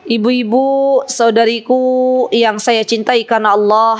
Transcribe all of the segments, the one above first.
Ibu-ibu, saudariku yang saya cintai karena Allah,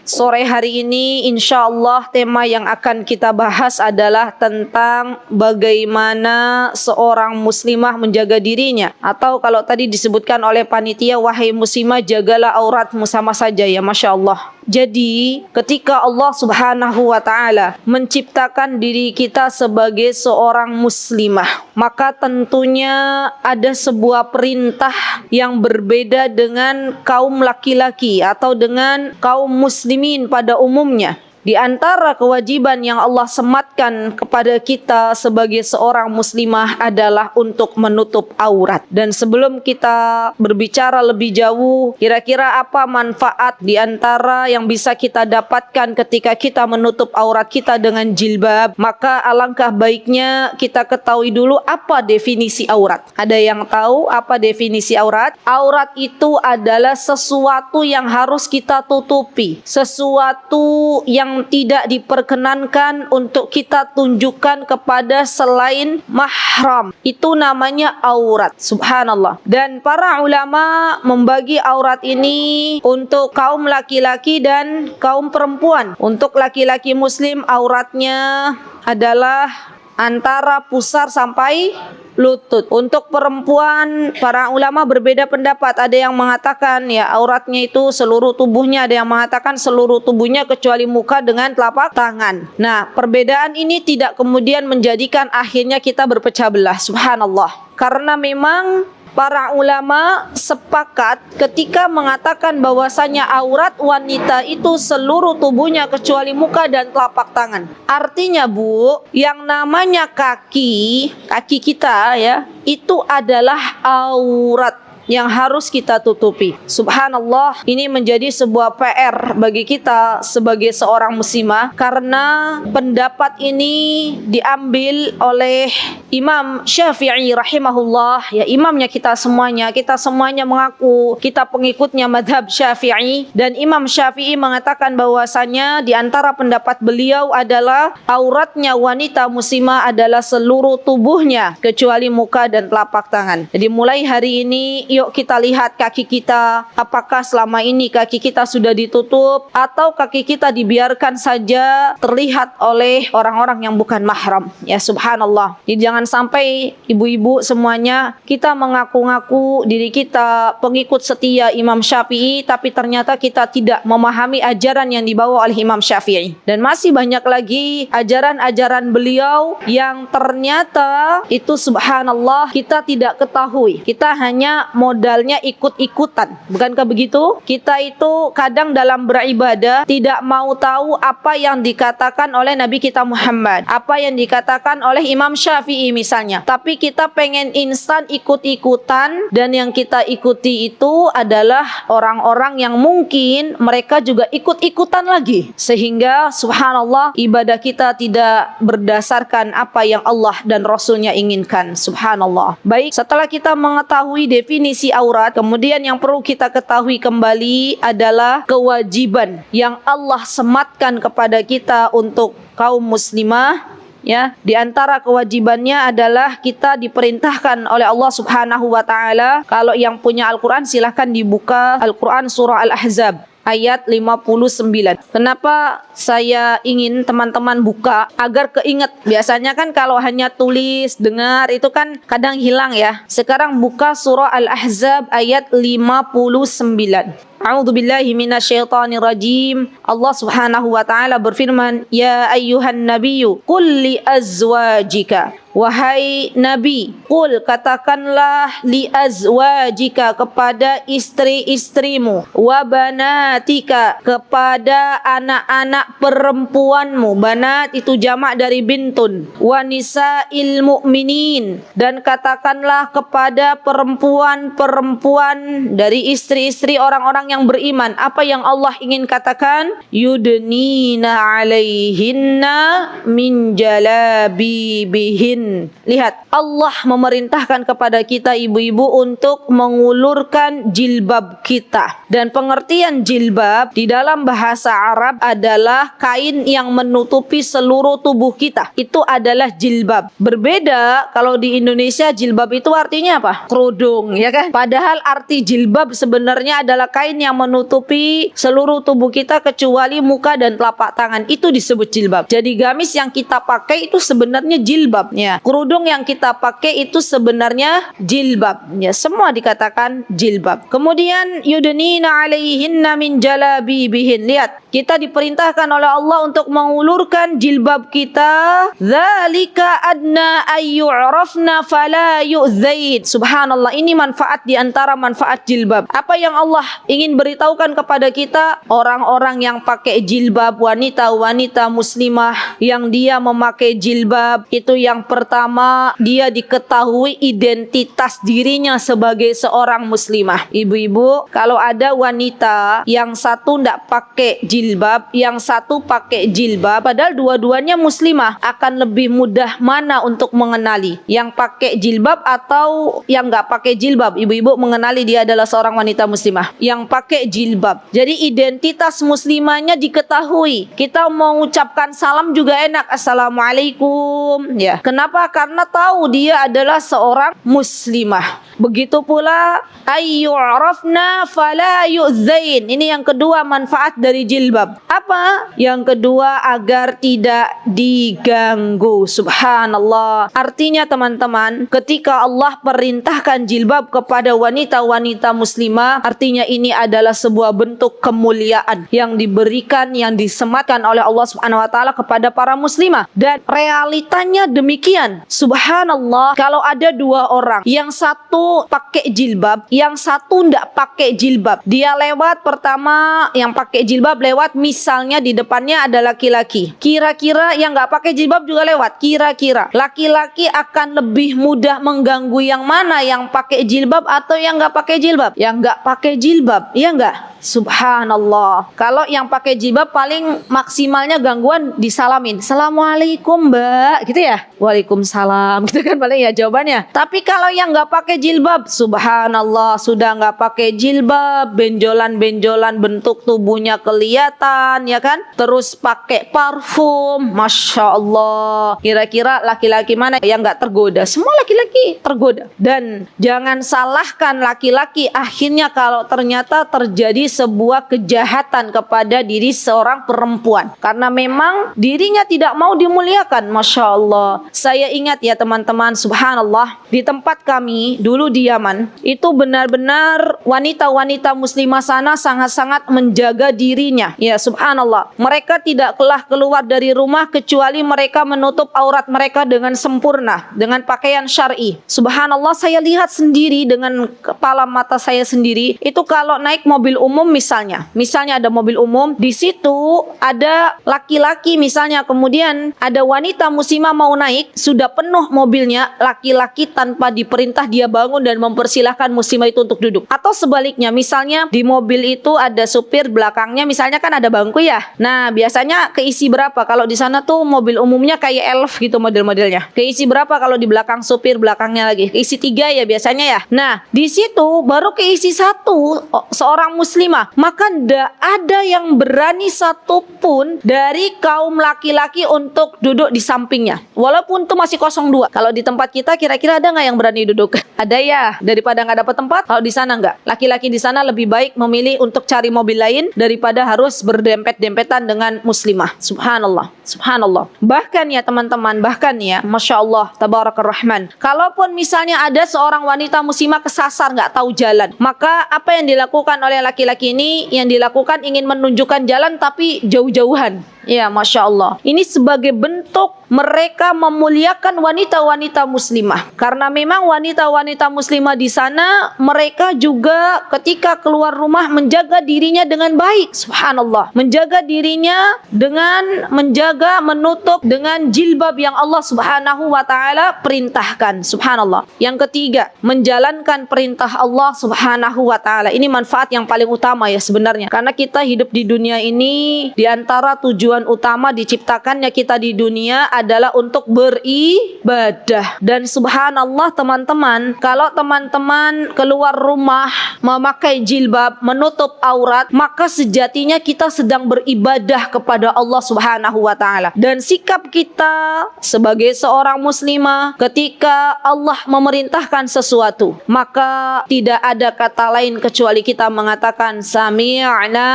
sore hari ini insya Allah tema yang akan kita bahas adalah tentang bagaimana seorang muslimah menjaga dirinya. Atau kalau tadi disebutkan oleh panitia, wahai muslimah jagalah auratmu, sama saja ya, Masya Allah. Jadi ketika Allah subhanahu wa ta'ala menciptakan diri kita sebagai seorang muslimah, maka tentunya ada sebuah perintah yang berbeda dengan kaum laki-laki atau dengan kaum muslimin pada umumnya. Di antara kewajiban yang Allah sematkan kepada kita sebagai seorang muslimah adalah untuk menutup aurat. Dan sebelum kita berbicara lebih jauh, kira-kira apa manfaat di antara yang bisa kita dapatkan ketika kita menutup aurat kita dengan jilbab, maka alangkah baiknya kita ketahui dulu apa definisi aurat. Ada yang tahu apa definisi aurat? Aurat itu adalah sesuatu yang harus kita tutupi, sesuatu yang tidak diperkenankan untuk kita tunjukkan kepada selain mahram. Itu namanya aurat. Subhanallah. Dan para ulama membagi aurat ini untuk kaum laki-laki dan kaum perempuan. Untuk laki-laki muslim auratnya adalah antara pusar sampai lutut. Untuk perempuan, para ulama berbeda pendapat. Ada yang mengatakan ya auratnya itu seluruh tubuhnya, ada yang mengatakan seluruh tubuhnya kecuali muka dengan telapak tangan. Nah, perbedaan ini tidak kemudian menjadikan akhirnya kita berpecah belah. Subhanallah. Karena memang para ulama sepakat ketika mengatakan bahwasanya aurat wanita itu seluruh tubuhnya kecuali muka dan telapak tangan. Artinya Bu, yang namanya kaki kita ya, itu adalah aurat yang harus kita tutupi. Subhanallah, ini menjadi sebuah PR bagi kita sebagai seorang muslimah karena pendapat ini diambil oleh Imam Syafi'i rahimahullah, ya imamnya kita semuanya mengaku kita pengikutnya madhab Syafi'i, dan Imam Syafi'i mengatakan bahwasanya di antara pendapat beliau adalah auratnya wanita muslimah adalah seluruh tubuhnya kecuali muka dan telapak tangan. Jadi mulai hari ini yuk kita lihat kaki kita, apakah selama ini kaki kita sudah ditutup atau kaki kita dibiarkan saja terlihat oleh orang-orang yang bukan mahram. Ya subhanallah. Jadi jangan sampai ibu-ibu semuanya kita mengaku-ngaku diri kita pengikut setia Imam Syafi'i tapi ternyata kita tidak memahami ajaran yang dibawa oleh Imam Syafi'i. Dan masih banyak lagi ajaran-ajaran beliau yang ternyata itu subhanallah kita tidak ketahui. Kita hanya modalnya ikut-ikutan. Bukankah begitu? Kita itu kadang dalam beribadah tidak mau tahu apa yang dikatakan oleh Nabi kita Muhammad, apa yang dikatakan oleh Imam Syafi'i misalnya. Tapi kita pengen instan ikut-ikutan, dan yang kita ikuti itu adalah orang-orang yang mungkin mereka juga ikut-ikutan lagi. Sehingga subhanallah ibadah kita tidak berdasarkan apa yang Allah dan Rasulnya inginkan. Subhanallah. Baik, setelah kita mengetahui definisi aurat, kemudian yang perlu kita ketahui kembali adalah kewajiban yang Allah sematkan kepada kita untuk kaum muslimah. Ya, di antara kewajibannya adalah kita diperintahkan oleh Allah Subhanahu wa taala. Kalau yang punya Al-Qur'an silahkan dibuka Al-Qur'an surah Al-Ahzab ayat 59. Kenapa saya ingin teman-teman buka? Agar keinget. Biasanya kan kalau hanya tulis, dengar itu kan kadang hilang ya. Sekarang buka surah Al-Ahzab ayat 59. A'udzubillahi minasyaitonirrajim. Allah Subhanahu wa taala berfirman, "Ya ayyuhan nabiyyu qul li azwajika." Wahai Nabi, qul katakanlah li azwajika kepada istri-istrimu, wa banatika kepada anak-anak perempuanmu. Banat itu jamak dari bintun. Wa nisa'il mu'minin, dan katakanlah kepada perempuan-perempuan dari istri-istri orang-orang yang beriman. Apa yang Allah ingin katakan? Yudnina alaihinna min jalabibihin. jilbabikun. Lihat, Allah memerintahkan kepada kita ibu-ibu untuk mengulurkan jilbab kita. Dan pengertian jilbab di dalam bahasa Arab adalah kain yang menutupi seluruh tubuh kita. Itu adalah jilbab. Berbeda kalau di Indonesia jilbab itu artinya apa? Kerudung, ya kan? Padahal arti jilbab sebenarnya adalah kain yang menutupi seluruh tubuh kita kecuali muka dan telapak tangan. Itu disebut jilbab. Jadi gamis yang kita pakai itu sebenarnya jilbab. Ya. Kerudung yang kita pakai itu sebenarnya jilbab. Ya, semua dikatakan jilbab. Kemudian yudnina alaihinna min jalabibihin. Lihat, kita diperintahkan oleh Allah untuk mengulurkan jilbab kita. Dzalika adna ayyu'rafna fala yu'dzain. Subhanallah, ini manfaat di antara manfaat jilbab. Apa yang Allah ingin beritahukan kepada kita? Orang-orang yang pakai jilbab, wanita-wanita muslimah yang dia memakai jilbab, itu yang pertama, dia diketahui identitas dirinya sebagai seorang muslimah. Ibu-ibu, kalau ada wanita yang satu tidak pakai jilbab, yang satu pakai jilbab, padahal dua-duanya muslimah, akan lebih mudah mana untuk mengenali? Yang pakai jilbab atau yang nggak pakai jilbab? Ibu-ibu mengenali dia adalah seorang wanita muslimah yang pakai jilbab. Jadi identitas muslimahnya diketahui. Kita mau ucapkan salam juga enak, assalamualaikum. Ya, kenapa? Karena tahu dia adalah seorang muslimah. Begitu pula ayyu'rafna fala yu'dzain. Ini yang kedua manfaat dari jilbab. Apa? Yang kedua, agar tidak diganggu. Subhanallah. Artinya teman-teman, ketika Allah perintahkan jilbab kepada wanita-wanita muslimah, artinya ini adalah sebuah bentuk kemuliaan yang diberikan, yang disematkan oleh Allah Subhanahu wa taala kepada para muslimah. Dan realitanya demikian. Subhanallah, kalau ada dua orang, yang satu pakai jilbab, yang satu tidak pakai jilbab, dia lewat, pertama yang pakai jilbab lewat, misalnya di depannya ada laki-laki, kira-kira yang nggak pakai jilbab juga lewat, kira-kira laki-laki akan lebih mudah mengganggu yang mana, yang pakai jilbab atau yang nggak pakai jilbab? Yang nggak pakai jilbab, iya nggak? Subhanallah. Kalau yang pakai jilbab paling maksimalnya gangguan disalamin, assalamualaikum mbak, gitu ya, waalaikumsalam, gitu kan paling ya jawabannya. Tapi kalau yang nggak pakai jilbab, subhanallah, sudah nggak pakai jilbab, benjolan-benjolan bentuk tubuhnya kelihatan, ya kan? Terus pakai parfum, masya Allah. Kira-kira laki-laki mana yang nggak tergoda? Semua laki-laki tergoda. Dan jangan salahkan laki-laki akhirnya kalau ternyata terjadi sebuah kejahatan kepada diri seorang perempuan, karena memang dirinya tidak mau dimuliakan. Masya Allah. Saya ingat ya teman-teman, subhanallah, di tempat kami dulu di Yaman, itu benar-benar wanita-wanita muslimah sana sangat-sangat menjaga dirinya. Ya subhanallah, mereka tidak keluar dari rumah kecuali mereka menutup aurat mereka dengan sempurna, dengan pakaian syar'i. Subhanallah, saya lihat sendiri dengan kepala mata saya sendiri, itu kalau naik mobil umum misalnya ada mobil umum, di situ ada laki-laki misalnya, kemudian ada wanita muslimah mau naik, sudah penuh mobilnya, laki-laki tanpa diperintah dia bangun dan mempersilahkan muslimah itu untuk duduk. Atau sebaliknya, misalnya di mobil itu ada supir, belakangnya misalnya kan ada bangku ya. Nah, biasanya keisi berapa? Kalau di sana tuh mobil umumnya kayak Elf gitu model-modelnya. Keisi berapa kalau di belakang supir, belakangnya lagi? Keisi 3 ya biasanya ya. Nah, di situ baru keisi 1 seorang muslimah, maka tidak ada yang berani satupun dari kaum laki-laki untuk duduk di sampingnya, walaupun itu masih 02. Kalau di tempat kita kira-kira ada nggak yang berani duduk? Ada ya, daripada nggak dapat tempat. Kalau di sana nggak, laki-laki di sana lebih baik memilih untuk cari mobil lain daripada harus berdempet-dempetan dengan muslimah. Subhanallah, subhanallah. Bahkan ya teman-teman, bahkan ya, masya Allah, tabarakar rahman, kalaupun misalnya ada seorang wanita muslimah kesasar nggak tahu jalan, maka apa yang dilakukan oleh laki-laki ini? Yang dilakukan ingin menunjukkan jalan tapi jauh-jauhan. Ya, masya Allah. Ini sebagai bentuk mereka memuliakan wanita-wanita muslimah. Karena memang wanita-wanita muslimah di sana, mereka juga ketika keluar rumah menjaga dirinya dengan baik. Subhanallah. Menjaga dirinya dengan menjaga, menutup dengan jilbab yang Allah Subhanahu wa ta'ala perintahkan. Subhanallah. Yang ketiga, menjalankan perintah Allah Subhanahu wa ta'ala. Ini manfaat yang paling utama ya sebenarnya. Karena kita hidup di dunia ini, di antara tujuan tujuan utama diciptakannya kita di dunia adalah untuk beribadah. Dan subhanallah teman-teman, kalau teman-teman keluar rumah memakai jilbab, menutup aurat, maka sejatinya kita sedang beribadah kepada Allah Subhanahu wa taala. Dan sikap kita sebagai seorang muslimah ketika Allah memerintahkan sesuatu, maka tidak ada kata lain kecuali kita mengatakan sami'na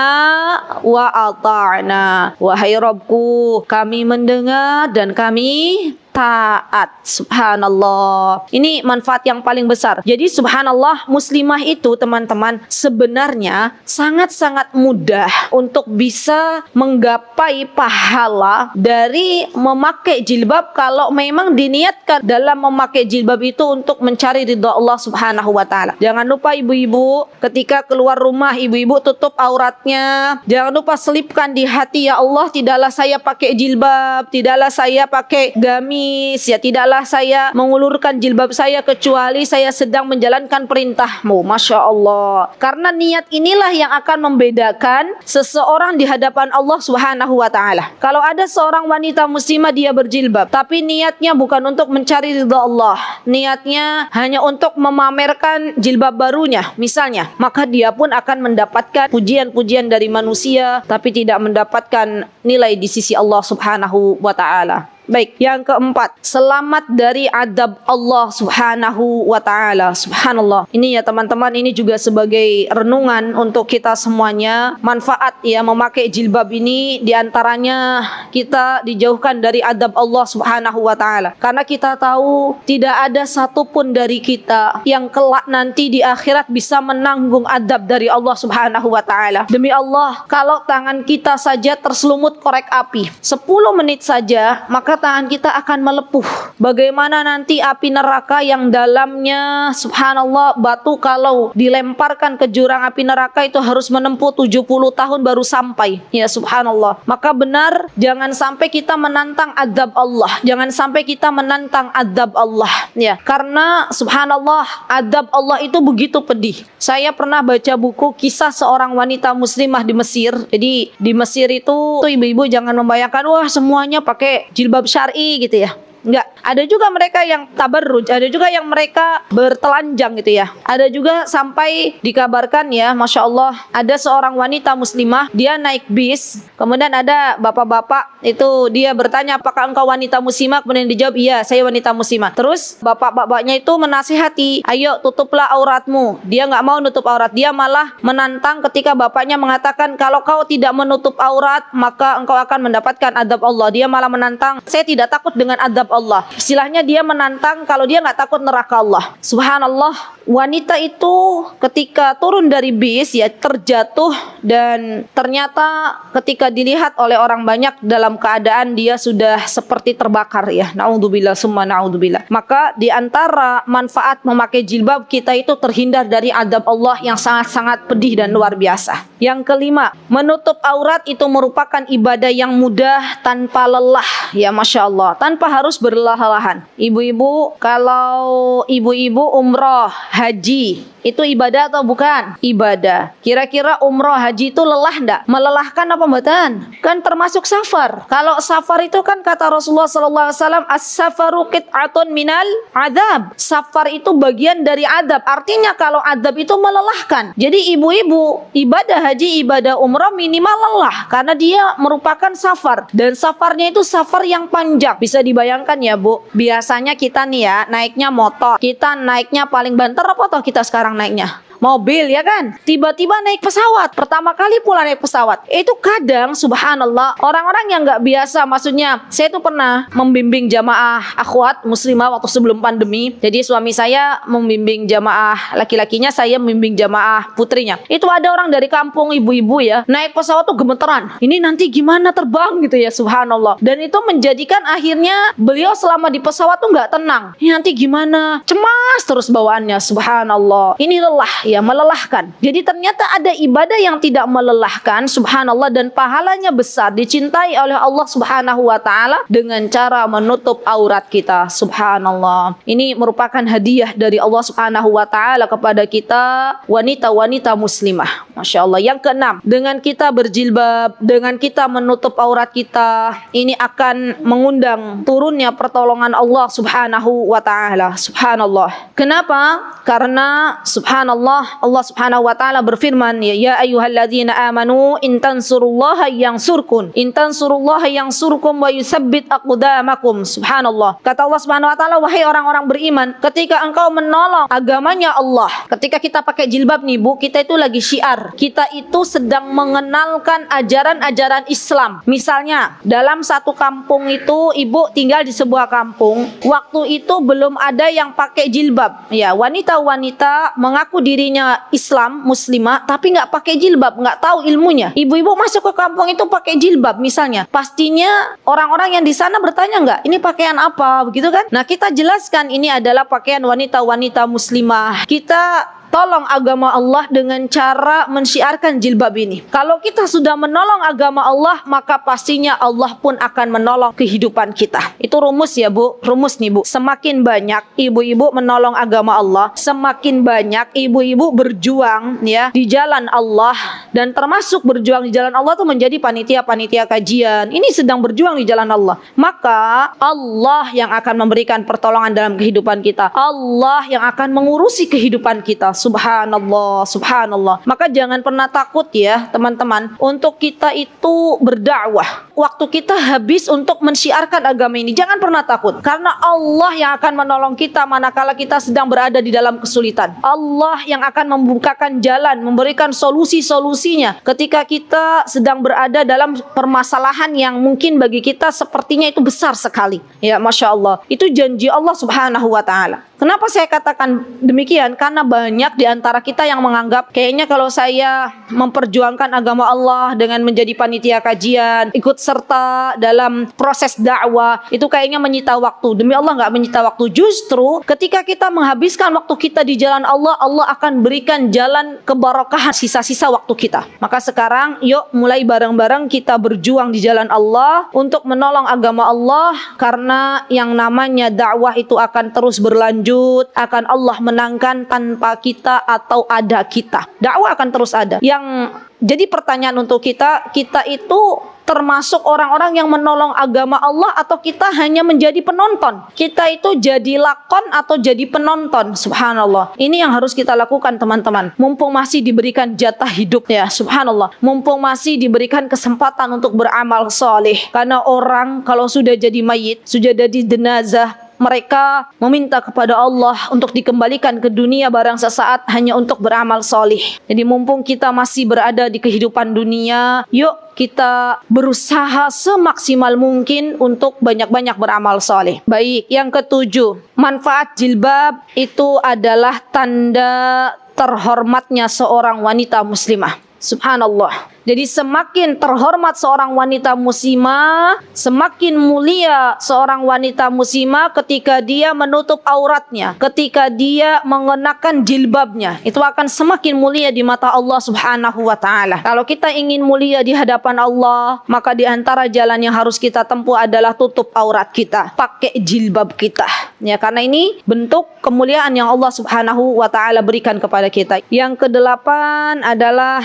wa ata'na. Wahai Rabbku, kami mendengar dan kami taat. Subhanallah. Ini manfaat yang paling besar. Jadi subhanallah, muslimah itu teman-teman sebenarnya sangat-sangat mudah untuk bisa menggapai pahala dari memakai jilbab kalau memang diniatkan dalam memakai jilbab itu untuk mencari ridha Allah Subhanahu wa taala. Jangan lupa ibu-ibu, ketika keluar rumah ibu-ibu tutup auratnya. Jangan lupa selipkan di hati, ya Allah, tidaklah saya pakai jilbab, tidaklah saya pakai gamis, ya tidaklah saya mengulurkan jilbab saya kecuali saya sedang menjalankan perintahmu. Masya Allah. Karena niat inilah yang akan membedakan seseorang di hadapan Allah Subhanahu wa taala. Kalau ada seorang wanita muslimah dia berjilbab, tapi niatnya bukan untuk mencari ridha Allah, niatnya hanya untuk memamerkan jilbab barunya misalnya, maka dia pun akan mendapatkan pujian-pujian dari manusia tapi tidak mendapatkan nilai di sisi Allah Subhanahu wa taala. Baik, yang keempat, selamat dari adab Allah Subhanahu wa taala. Subhanallah. Ini ya teman-teman, ini juga sebagai renungan untuk kita semuanya. Manfaat ya memakai jilbab ini diantaranya kita dijauhkan dari adab Allah Subhanahu wa taala. Karena kita tahu tidak ada satupun dari kita yang kelak nanti di akhirat bisa menanggung adab dari Allah Subhanahu wa taala. Demi Allah, kalau tangan kita saja terselumut korek api 10 menit saja, maka tangan kita akan melepuh. Bagaimana nanti api neraka yang dalamnya subhanallah batu kalau dilemparkan ke jurang api neraka itu harus menempuh 70 tahun baru sampai. Ya subhanallah. Maka benar jangan sampai kita menantang adab Allah. Jangan sampai kita menantang adab Allah. Ya, karena subhanallah adab Allah itu begitu pedih. Saya pernah baca buku kisah seorang wanita muslimah di Mesir. Jadi di Mesir itu ibu-ibu jangan membayangkan wah semuanya pakai jilbab syar'i gitu ya. Enggak, ada juga mereka yang tabarruj, ada juga yang mereka bertelanjang gitu ya. Ada juga sampai dikabarkan ya, Masya Allah, ada seorang wanita muslimah, dia naik bis, kemudian ada bapak-bapak, itu dia bertanya, apakah engkau wanita muslimah? Kemudian dijawab, iya, saya wanita muslimah. Terus bapak-bapaknya itu menasihati, ayo tutuplah auratmu. Dia nggak mau nutup aurat, dia malah menantang ketika bapaknya mengatakan, kalau kau tidak menutup aurat, maka engkau akan mendapatkan adab Allah. Dia malah menantang, saya tidak takut dengan adab Allah. Istilahnya dia menantang kalau dia nggak takut neraka Allah. Subhanallah, wanita itu ketika turun dari bis ya terjatuh dan ternyata ketika dilihat oleh orang banyak dalam keadaan dia sudah seperti terbakar ya. Naudzubillah summa naudzubillah. Maka di antara manfaat memakai jilbab kita itu terhindar dari adab Allah yang sangat-sangat pedih dan luar biasa. Yang kelima, menutup aurat itu merupakan ibadah yang mudah tanpa lelah ya Masya Allah, tanpa harus berlelah-lehan. Ibu-ibu, kalau ibu-ibu umroh, haji, itu ibadah atau bukan? Ibadah. Kira-kira umroh haji itu lelah enggak? Melelahkan apa mboten? Kan termasuk safar. Kalau safar itu kan kata Rasulullah SAW, as-safaru qit'atun minal adab. Safar itu bagian dari adab. Artinya kalau adab itu melelahkan. Jadi ibu-ibu, ibadah haji, ibadah umroh minimal lelah. Karena dia merupakan safar. Dan safarnya itu safar yang panjang. Bisa dibayangkan ya Bu, biasanya kita nih ya naiknya motor. Kita naiknya paling banter apa toh kita sekarang naiknya? Mobil ya kan? Tiba-tiba naik pesawat. Pertama kali pula naik pesawat. Itu kadang subhanallah orang-orang yang nggak biasa. Maksudnya saya tuh pernah membimbing jamaah akhwat muslimah waktu sebelum pandemi. Jadi suami saya membimbing jamaah laki-lakinya, saya membimbing jamaah putrinya. Itu ada orang dari kampung ibu-ibu ya naik pesawat tuh gemeteran. Ini nanti gimana terbang gitu ya subhanallah. Dan itu menjadikan akhirnya beliau selama di pesawat tuh nggak tenang. Ini nanti gimana? Cemas terus bawaannya subhanallah. Ini lelah ya melelahkan. Jadi ternyata ada ibadah yang tidak melelahkan, subhanallah, dan pahalanya besar, dicintai oleh Allah Subhanahu wa taala dengan cara menutup aurat kita. Subhanallah. Ini merupakan hadiah dari Allah Subhanahu wa taala kepada kita wanita-wanita muslimah. Masya Allah. Yang keenam, dengan kita berjilbab, dengan kita menutup aurat kita, ini akan mengundang turunnya pertolongan Allah Subhanahu wa taala. Subhanallah. Kenapa? Karena subhanallah, Allah Subhanahu wa taala berfirman, ya ayyuhalladzina amanu in tansurullaha yansurkum, in tansurullaha yansurkum wa yutsabbit aqdamakum. Subhanallah. Kata Allah Subhanahu wa taala, wahai orang-orang beriman, ketika engkau menolong agamanya Allah, ketika kita pakai jilbab nih Bu, kita itu lagi syiar, kita itu sedang mengenalkan ajaran-ajaran Islam. Misalnya dalam satu kampung itu, Ibu tinggal di sebuah kampung, waktu itu belum ada yang pakai jilbab, ya, wanita-wanita mengaku dirinya Islam, muslimah, tapi nggak pakai jilbab, nggak tahu ilmunya. Ibu-ibu masuk ke kampung itu pakai jilbab misalnya, pastinya orang-orang yang di sana bertanya, nggak, ini pakaian apa, begitu kan? Nah, kita jelaskan ini adalah pakaian wanita-wanita muslimah. Kita tolong agama Allah dengan cara mensyiarkan jilbab ini. Kalau kita sudah menolong agama Allah, maka pastinya Allah pun akan menolong kehidupan kita. Itu rumus ya Bu, rumus nih Bu. Semakin banyak ibu-ibu menolong agama Allah, semakin banyak ibu-ibu berjuang ya di jalan Allah, dan termasuk berjuang di jalan Allah itu menjadi panitia-panitia kajian. Ini sedang berjuang di jalan Allah. Maka Allah yang akan memberikan pertolongan dalam kehidupan kita. Allah yang akan mengurusi kehidupan kita. Subhanallah, subhanallah. Maka jangan pernah takut ya teman-teman untuk kita itu berdakwah. Waktu kita habis untuk mensyiarkan agama ini, jangan pernah takut, karena Allah yang akan menolong kita manakala kita sedang berada di dalam kesulitan. Allah yang akan membukakan jalan, memberikan solusi-solusinya ketika kita sedang berada dalam permasalahan yang mungkin bagi kita sepertinya itu besar sekali. Ya, Masya Allah. Itu janji Allah Subhanahu wa ta'ala. Kenapa saya katakan demikian? Karena banyak di antara kita yang menganggap kayaknya kalau saya memperjuangkan agama Allah dengan menjadi panitia kajian, ikut serta dalam proses dakwah, itu kayaknya menyita waktu. Demi Allah nggak menyita waktu. Justru ketika kita menghabiskan waktu kita di jalan Allah, Allah akan berikan jalan keberkahan sisa-sisa waktu kita. Maka sekarang yuk mulai bareng-bareng kita berjuang di jalan Allah untuk menolong agama Allah, karena yang namanya dakwah itu akan terus berlanjut, akan Allah menangkan tanpa kita atau ada kita. Dakwah akan terus ada. Yang jadi pertanyaan untuk kita itu termasuk orang-orang yang menolong agama Allah atau kita hanya menjadi penonton? Kita itu jadi lakon atau jadi penonton? Subhanallah. Ini yang harus kita lakukan teman-teman. Mumpung masih diberikan jatah hidup ya, subhanallah. Mumpung masih diberikan kesempatan untuk beramal soleh. Karena orang kalau sudah jadi mayit, sudah jadi jenazah, mereka meminta kepada Allah untuk dikembalikan ke dunia barang sesaat hanya untuk beramal soleh. Jadi mumpung kita masih berada di kehidupan dunia, yuk kita berusaha semaksimal mungkin untuk banyak-banyak beramal soleh. Baik, yang ketujuh, manfaat jilbab itu adalah tanda terhormatnya seorang wanita muslimah. Subhanallah. Jadi semakin terhormat seorang wanita muslimah, semakin mulia seorang wanita muslimah ketika dia menutup auratnya, ketika dia mengenakan jilbabnya. Itu akan semakin mulia di mata Allah Subhanahu wa ta'ala. Kalau kita ingin mulia di hadapan Allah, maka di antara jalan yang harus kita tempuh adalah tutup aurat kita, pakai jilbab kita. Ya, karena ini bentuk kemuliaan yang Allah Subhanahu wa ta'ala berikan kepada kita. Yang kedelapan adalah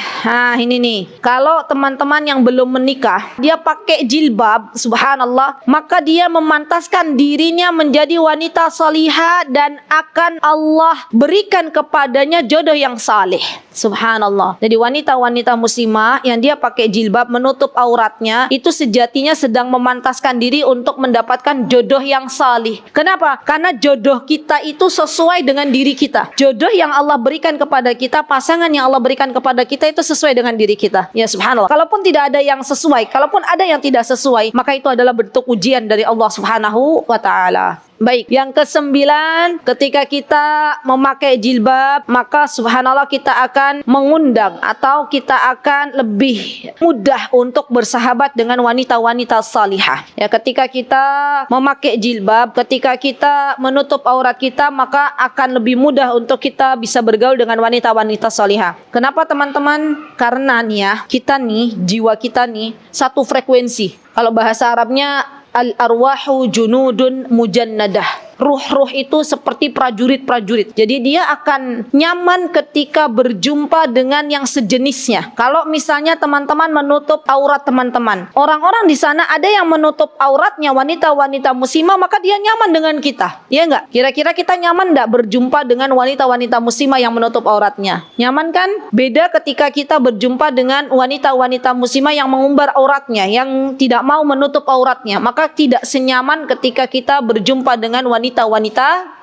ini nih. Kalau teman-teman yang belum menikah, dia pakai jilbab, subhanallah, maka dia memantaskan dirinya menjadi wanita salihah dan akan Allah berikan kepadanya jodoh yang saleh. Subhanallah. Jadi wanita-wanita muslimah yang dia pakai jilbab menutup auratnya, itu sejatinya sedang memantaskan diri untuk mendapatkan jodoh yang salih. Kenapa? Karena jodoh kita itu sesuai dengan diri kita. Jodoh yang Allah berikan kepada kita, pasangan yang Allah berikan kepada kita itu sesuai dengan diri kita. Ya, subhanallah. Kalaupun tidak ada yang sesuai, kalaupun ada yang tidak sesuai, maka itu adalah bentuk ujian dari Allah Subhanahu wa ta'ala. Baik, yang kesembilan, ketika kita memakai jilbab, maka subhanallah kita akan mengundang atau kita akan lebih mudah untuk bersahabat dengan wanita-wanita salihah. Ya, ketika kita memakai jilbab, ketika kita menutup aurat kita, maka akan lebih mudah untuk kita bisa bergaul dengan wanita-wanita salihah. Kenapa teman-teman? Karena nih ya, kita nih, jiwa kita nih satu frekuensi. Kalau bahasa Arabnya al-arwahu junudun mujannadah. Ruh-ruh itu seperti prajurit-prajurit. Jadi dia akan nyaman ketika berjumpa dengan yang sejenisnya. Kalau misalnya teman-teman menutup aurat teman-teman, orang-orang di sana ada yang menutup auratnya wanita-wanita muslimah, maka dia nyaman dengan kita. Iya enggak? Kira-kira kita nyaman enggak berjumpa dengan wanita-wanita muslimah yang menutup auratnya? Nyaman kan? Beda ketika kita berjumpa dengan wanita-wanita muslimah yang mengumbar auratnya, yang tidak mau menutup auratnya. Maka tidak senyaman ketika kita berjumpa dengan wanita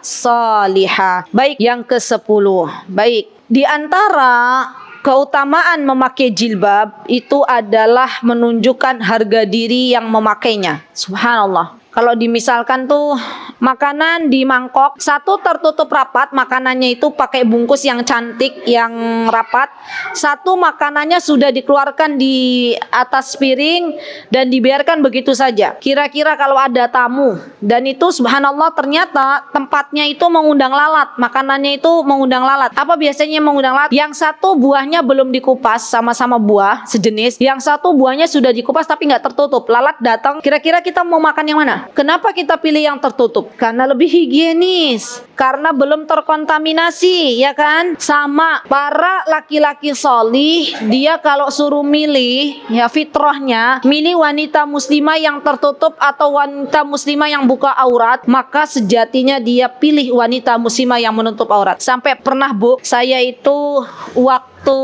salihah. Baik, yang ke-10. Baik, di antara keutamaan memakai jilbab itu adalah menunjukkan harga diri yang memakainya. Subhanallah. Kalau dimisalkan tuh makanan di mangkok, satu tertutup rapat, makanannya itu pakai bungkus yang cantik, yang rapat. Satu makanannya sudah dikeluarkan di atas piring dan dibiarkan begitu saja. Kira-kira kalau ada tamu dan itu subhanallah ternyata tempatnya itu mengundang lalat, makanannya itu mengundang lalat. Apa biasanya mengundang lalat? Yang satu buahnya belum dikupas, sama-sama buah sejenis. Yang satu buahnya sudah dikupas tapi nggak tertutup. Lalat datang, kira-kira kita mau makan yang mana? Kenapa kita pilih yang tertutup? Karena lebih higienis, karena belum terkontaminasi, ya kan? Sama para laki-laki solih, dia kalau suruh milih, ya fitrahnya, milih wanita muslimah yang tertutup atau wanita muslimah yang buka aurat, maka sejatinya dia pilih wanita muslimah yang menutup aurat. Sampai pernah Bu, saya itu waktu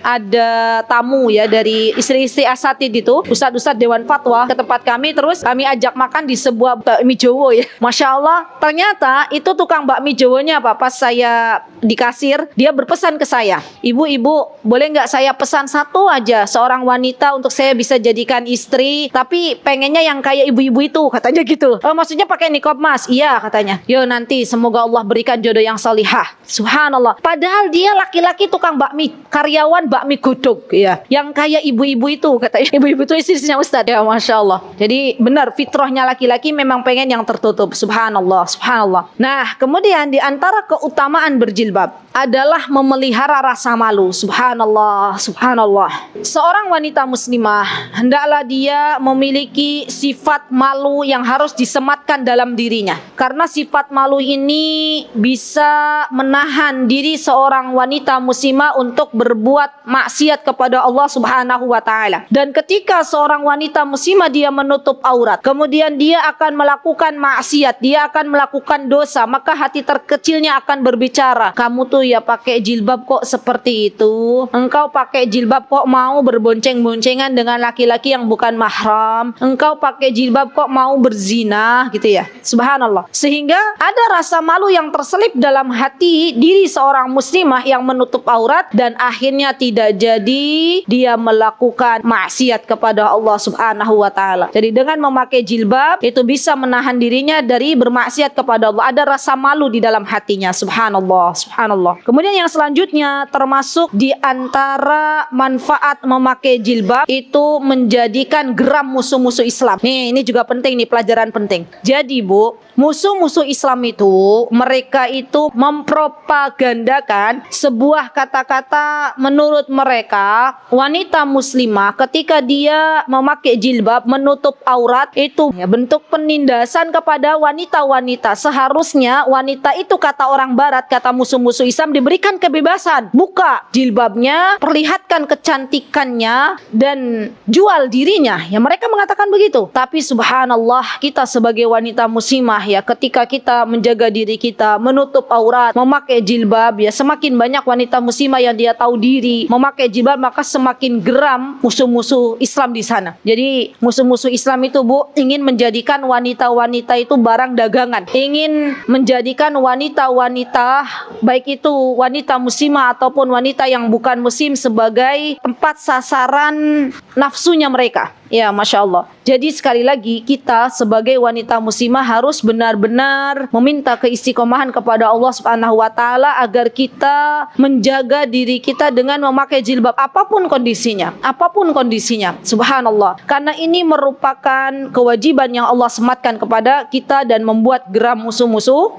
ada tamu ya dari istri-istri asatid itu, ustadz-ustadz Dewan Fatwa ke tempat kami, terus kami ajak makan di sebuah bakmi Jowo ya. Masya Allah, ternyata itu tukang bakmi Jowonya apa? Pas saya di kasir, dia berpesan ke saya, ibu-ibu boleh nggak saya pesan satu aja seorang wanita untuk saya bisa jadikan istri, tapi pengennya yang kayak ibu-ibu itu, katanya gitu. Oh, maksudnya pakai niqab Mas? Iya katanya. Yo nanti semoga Allah berikan jodoh yang salihah. Subhanallah. Padahal dia laki-laki tukang bakmi, karyawan bakmi godok ya, yang kayak ibu-ibu itu, katanya ibu-ibu itu istrinya Ustadz ya. Masya Allah. Jadi benar fitrahnya laki-laki memang pengen yang tertutup. Subhanallah, subhanallah. Nah kemudian di antara keutamaan berjilbab adalah memelihara rasa malu. Subhanallah, subhanallah. Seorang wanita muslimah hendaklah dia memiliki sifat malu yang harus disematkan dalam dirinya, karena sifat malu ini bisa menahan diri seorang wanita muslimah untuk berbuat maksiat kepada Allah Subhanahu wa taala. Dan ketika seorang wanita muslimah dia menutup aurat, kemudian dia akan melakukan maksiat, dia akan melakukan dosa, maka hati terkecilnya akan berbicara, kamu tuh ya pakai jilbab kok seperti itu, engkau pakai jilbab kok mau berbonceng-boncengan dengan laki-laki yang bukan mahram, engkau pakai jilbab kok mau berzina gitu ya. Subhanallah. Sehingga ada rasa malu yang terselip dalam hati diri seorang muslimah yang menutup aurat, dan akhirnya tidak jadi dia melakukan maksiat kepada Allah Subhanahu wa taala. Jadi dengan memakai jilbab itu bisa menahan dirinya dari bermaksiat kepada Allah. Ada rasa malu di dalam hatinya. Subhanallah, subhanallah. Kemudian yang selanjutnya termasuk di antara manfaat memakai jilbab itu menjadikan geram musuh-musuh Islam. Nih, ini juga penting nih, pelajaran penting. Jadi Bu, musuh-musuh Islam itu mereka itu mempropagandakan sebuah kata-kata. Menurut mereka wanita muslimah ketika dia memakai jilbab menutup aurat itu ya, bentuk penindasan kepada wanita-wanita. Seharusnya wanita itu, kata orang barat, kata musuh-musuh Islam, diberikan kebebasan, buka jilbabnya, perlihatkan kecantikannya dan jual dirinya ya, mereka mengatakan begitu. Tapi subhanallah, kita sebagai wanita muslimah ya, ketika kita menjaga diri kita, menutup aurat, memakai jilbab ya, semakin banyak wanita muslimah yang dia tahu diri, memakai jilbab, maka semakin geram musuh-musuh Islam di sana. Jadi musuh-musuh Islam itu, Bu, ingin menjadikan wanita-wanita itu barang dagangan, ingin menjadikan wanita-wanita, baik itu wanita muslimah ataupun wanita yang bukan muslim, sebagai tempat sasaran nafsunya mereka. Ya, Masya Allah. Jadi sekali lagi, kita sebagai wanita muslimah harus benar-benar meminta keistiqomahan kepada Allah Subhanahu wa Ta'ala agar kita menjaga diri kita dengan memakai jilbab apapun kondisinya, apapun kondisinya. Subhanallah. Karena ini merupakan kewajiban yang Allah sematkan kepada kita dan membuat geram musuh-musuh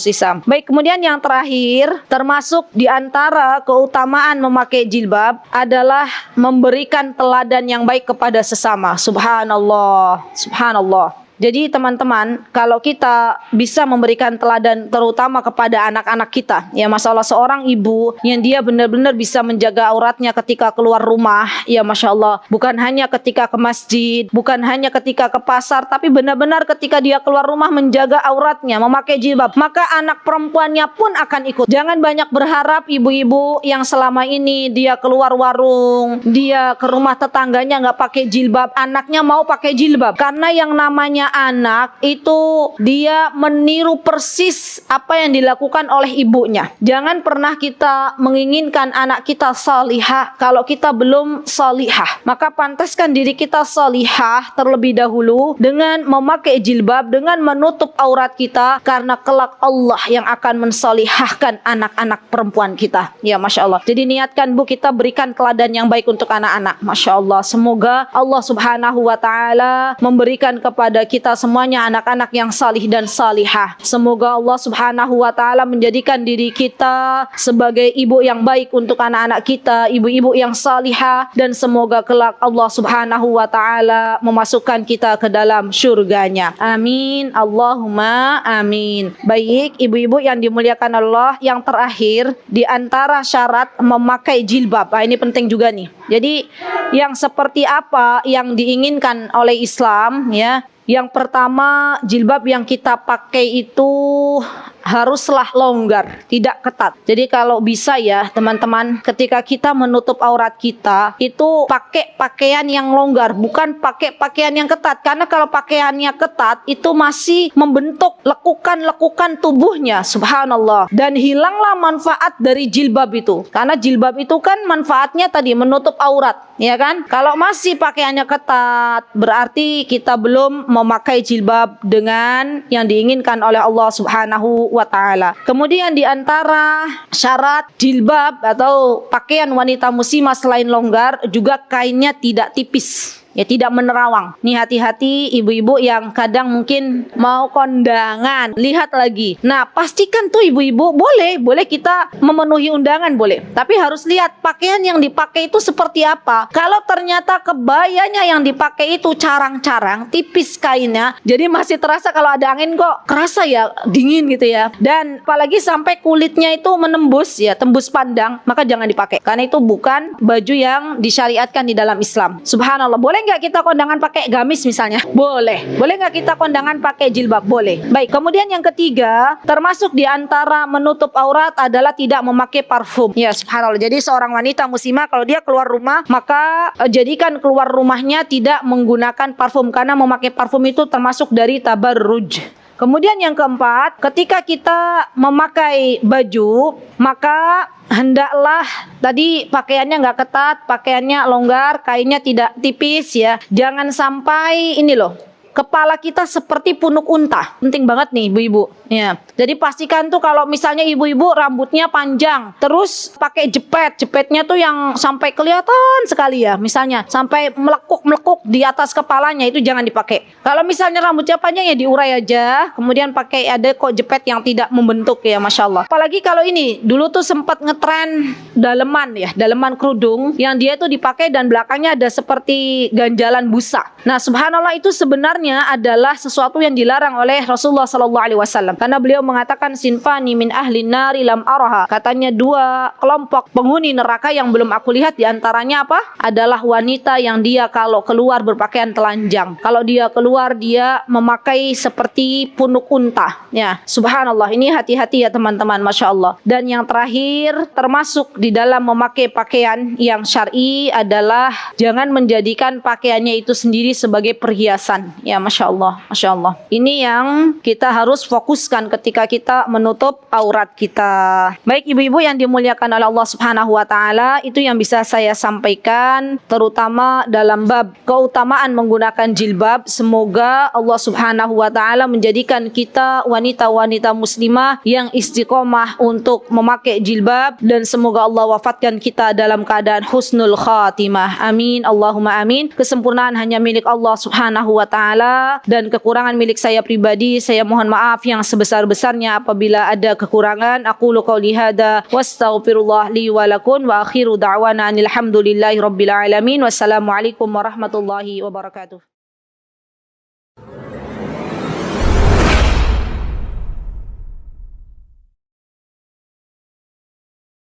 Islam. Baik, kemudian yang terakhir, termasuk di antara keutamaan memakai jilbab adalah memberikan teladan yang baik kepada sesama. Subhanallah, subhanallah. Jadi teman-teman, kalau kita bisa memberikan teladan terutama kepada anak-anak kita, ya masalah seorang ibu yang dia benar-benar bisa menjaga auratnya ketika keluar rumah, ya Masya Allah, bukan hanya ketika ke masjid, bukan hanya ketika ke pasar, tapi benar-benar ketika dia keluar rumah menjaga auratnya, memakai jilbab, maka anak perempuannya pun akan ikut. Jangan banyak berharap ibu-ibu yang selama ini dia keluar warung, dia ke rumah tetangganya nggak pakai jilbab, anaknya mau pakai jilbab, karena yang namanya anak itu dia meniru persis apa yang dilakukan oleh ibunya. Jangan pernah kita menginginkan anak kita salihah kalau kita belum salihah. Maka pantaskan diri kita salihah terlebih dahulu dengan memakai jilbab, dengan menutup aurat kita, karena kelak Allah yang akan mensalihahkan anak-anak perempuan kita. Ya Masya Allah. Jadi niatkan, Bu, kita berikan teladan yang baik untuk anak-anak. Masya Allah. Semoga Allah Subhanahu wa Ta'ala memberikan kepada kita semuanya anak-anak yang salih dan salihah. Semoga Allah Subhanahu wa Ta'ala menjadikan diri kita sebagai ibu yang baik untuk anak-anak kita, ibu-ibu yang salihah, dan semoga kelak Allah Subhanahu wa Ta'ala memasukkan kita ke dalam surganya. Amin, Allahumma amin. Baik, ibu-ibu yang dimuliakan Allah, yang terakhir di antara syarat memakai jilbab, ini penting juga nih. Jadi yang seperti apa yang diinginkan oleh Islam, ya? Yang pertama, jilbab yang kita pakai itu haruslah longgar, tidak ketat. Jadi kalau bisa ya teman-teman, ketika kita menutup aurat kita, itu pakai pakaian yang longgar, bukan pakai pakaian yang ketat. Karena kalau pakaiannya ketat, itu masih membentuk lekukan-lekukan tubuhnya. Subhanallah. Dan hilanglah manfaat dari jilbab itu. Karena jilbab itu kan manfaatnya tadi menutup aurat, ya kan? Kalau masih pakaiannya ketat, berarti kita belum memakai jilbab dengan yang diinginkan oleh Allah Subhanahu wa Ta'ala. Kemudian di antara syarat jilbab atau pakaian wanita muslimah selain longgar, juga kainnya tidak tipis, ya, tidak menerawang. Nih hati-hati ibu-ibu yang kadang mungkin mau kondangan, lihat lagi. Nah, pastikan tuh ibu-ibu, boleh kita memenuhi undangan, boleh. Tapi harus lihat pakaian yang dipakai itu seperti apa. Kalau ternyata kebayanya yang dipakai itu carang-carang, tipis kainnya, jadi masih terasa kalau ada angin kok kerasa ya dingin gitu ya. Dan apalagi sampai kulitnya itu menembus ya, tembus pandang, maka jangan dipakai. Karena itu bukan baju yang disyariatkan di dalam Islam. Subhanallah. Boleh nggak kita kondangan pakai gamis misalnya? Boleh. Boleh nggak kita kondangan pakai jilbab? Boleh. Baik, kemudian yang ketiga, termasuk di antara menutup aurat adalah tidak memakai parfum. Ya, subhanallah. Jadi seorang wanita muslimah kalau dia keluar rumah, maka jadikan keluar rumahnya tidak menggunakan parfum, karena memakai parfum itu termasuk dari tabarruj. Kemudian yang keempat, ketika kita memakai baju, maka hendaklah tadi pakaiannya nggak ketat, pakaiannya longgar, kainnya tidak tipis ya. Jangan sampai ini loh, kepala kita seperti punuk unta. Penting banget nih ibu-ibu. Ya. Jadi pastikan tuh kalau misalnya ibu-ibu rambutnya panjang, terus pakai jepetnya tuh yang sampai kelihatan sekali ya. Misalnya sampai melekuk di atas kepalanya, itu jangan dipakai. Kalau misalnya rambutnya panjang ya diurai aja, kemudian pakai ada kok jepet yang tidak membentuk ya, Masya Allah. Apalagi kalau ini dulu tuh sempat ngetren daleman ya, daleman kerudung yang dia tuh dipakai dan belakangnya ada seperti ganjalan busa. Nah, subhanallah, itu sebenarnya diantaranya adalah sesuatu yang dilarang oleh Rasulullah sallallahu alaihi wasallam. Karena beliau mengatakan sinfani min ahli nari lam araha. Katanya dua kelompok penghuni neraka yang belum aku lihat, diantaranya apa? Adalah wanita yang dia kalau keluar berpakaian telanjang. Kalau dia keluar dia memakai seperti punuk unta. Ya, subhanallah. Ini hati-hati ya teman-teman, masya Allah. Dan yang terakhir termasuk di dalam memakai pakaian yang syar'i adalah jangan menjadikan pakaiannya itu sendiri sebagai perhiasan. Ya, masya Allah, masya Allah. Ini yang kita harus fokuskan ketika kita menutup aurat kita. Baik ibu-ibu yang dimuliakan oleh Allah Subhanahu wa taala, itu yang bisa saya sampaikan terutama dalam bab keutamaan menggunakan jilbab. Semoga Allah Subhanahu wa taala menjadikan kita wanita-wanita muslimah yang istiqomah untuk memakai jilbab, dan semoga Allah wafatkan kita dalam keadaan husnul khatimah. Amin Allahumma amin. Kesempurnaan hanya milik Allah Subhanahu wa taala, dan kekurangan milik saya pribadi. Saya mohon maaf yang sebesar-besarnya apabila ada kekurangan. Aqulu qouli hadza wastaghfirullah li wa lakum wa akhiru da'wana alhamdulillahi rabbil alamin. Wassalamualaikum warahmatullahi wabarakatuh.